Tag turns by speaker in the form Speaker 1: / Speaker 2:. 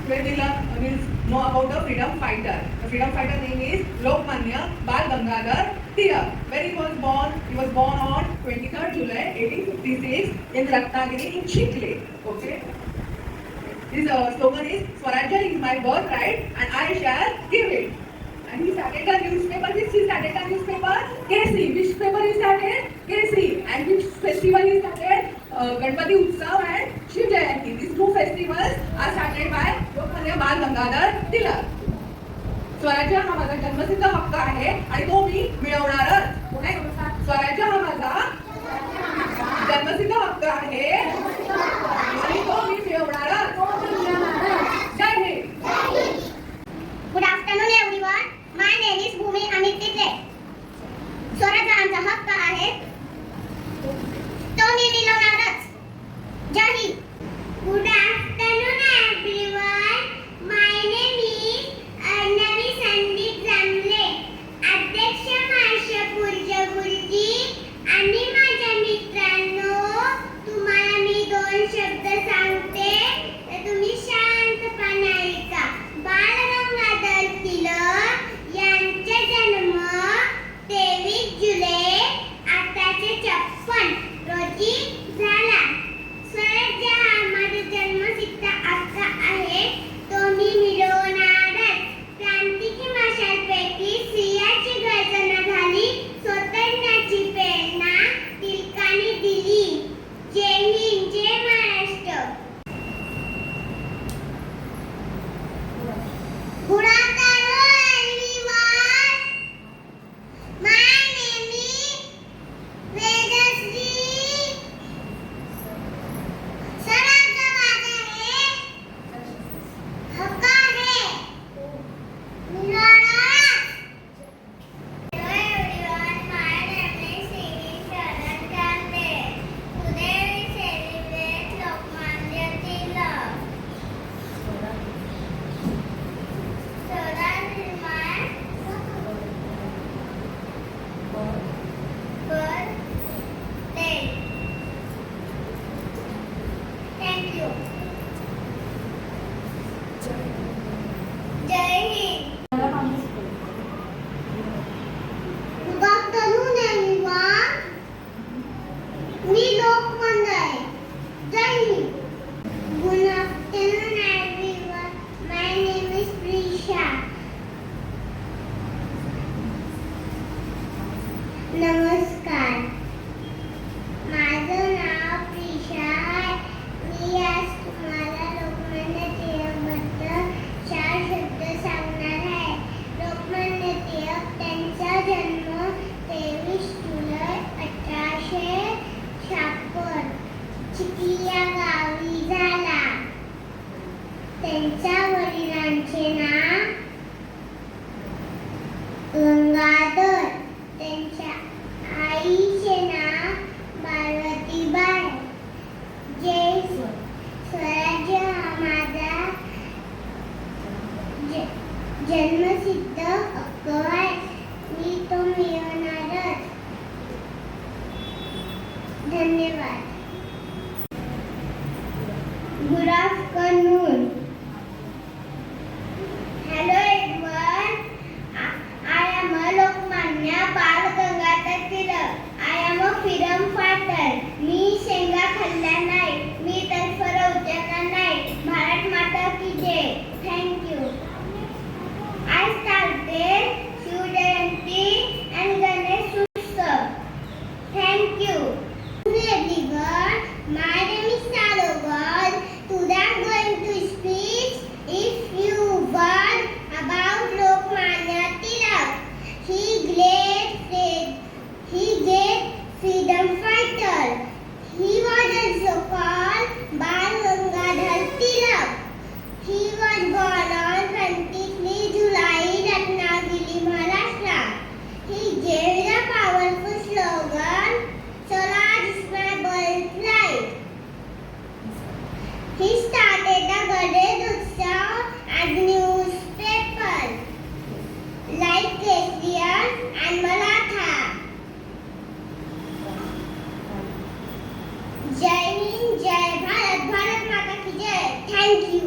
Speaker 1: Where Tilak means know about the freedom fighter. The freedom fighter name is Lokmanya Bal Gangadhar Tilak. Where he was born on 23rd July 1856 in Ratnagiri in Chikle. Okay. His slogan is Swarajya is my birthright and I shall give it. And he started a newspaper. He started a newspaper. Kesri. Which paper he started? Kesri. And which festival he started? Ganpati Utsav and Shiv Jayanti. These two festivals are started by Lokmanya Bal Gangadhar Tilak. स्वराज्य हा माझा जन्मसिद्ध हक्क आहे आणि तो मी मिळवणारच. पुन्हा एकदा स्वराज्य हा माझा जन्मसिद्ध हक्क आहे आणि तो मी मिळवणारच. जय Hind.
Speaker 2: Good afternoon everyone. My name is Bhumi Amit Title. स्वराज्य आमचा हक्क आहे तो मी मिळवणारच. जय Hind. Good afternoon everyone. My name is Arnavi Sandeep Zamle. अध्यक्ष मार्श पूज्य गुरुजी आणि माझ्या मित्रांनो, तुम्हाला मी दोन शब्द सांगते तर तुम्ही शांतपणे ऐका. बाळ गंगाधर टिळक यांचा जन्म 23 जुलै 1856 रोजी झाला. स्वराज्य हा माझा जन्मसिद्ध हक्क आहे तो मी मिळवणारच. क्रांतीची मशालपेटी सिंहाची गर्जना झाली. स्वातंत्र्याची प्रेरणा टिळकांनी दिली. जय हिंद. जय Maharashtra. Good afternoon everyone. My name is Vedasri. स्वराज्य माझा आहे हक्क आहे मिळवणारच. Hello everyone. My name is Siri Sharan Kande. Today we celebrate Lokmanya Tilak. Swaraज is my birthday. Thank you. Jai Hind. Good afternoon everyone. मी लोकमान्य आहे. जय Hind. Good afternoon everyone. My name is Prisha. नमस्कार. माझं नाव प्रिशा आहे. मी आज तुम्हाला लोकमान्य टिळकांबद्दल 4 शब्द सांगणार आहे. लोकमान्य टिळक त्यांचा जन्म 23 जुलै 1856 चिखली या गावी झाला. त्यांच्या वडिलांचे नाव गंगाधर, त्यांच्या आईचे नाव पार्वतीबाई. जय स्वराज्य हा माझा जन्मसिद्ध हक्क आहे. मी तो मिळवणारच. धन्यवाद. Good afternoon. Hello everyone. I am a Lokmanya Bal Gangadhar Tilak. I am a freedom fighter. मी शेंगा खाल्ल्या नाही. मी तलफर उचलला नाही. भारत माता की जय. Thank you. I started Shiv Jayanti and Ganesh Utsav. Thank you. Everyone, my name is Salogod. Today I am going to speak if you want about Lokmanya Tilak. He great freedom fighter. He was also called Bal Gangadhar Tilak. He was born on 23 July, Ratnagiri, Maharashtra. He gave the powerful slogan, Swaraj is my birthright. He started the Ganesh Utsav and newspaper like Kesri and Maratha. जय हिंद. जय भारत. भारत माता की जय. Thank you.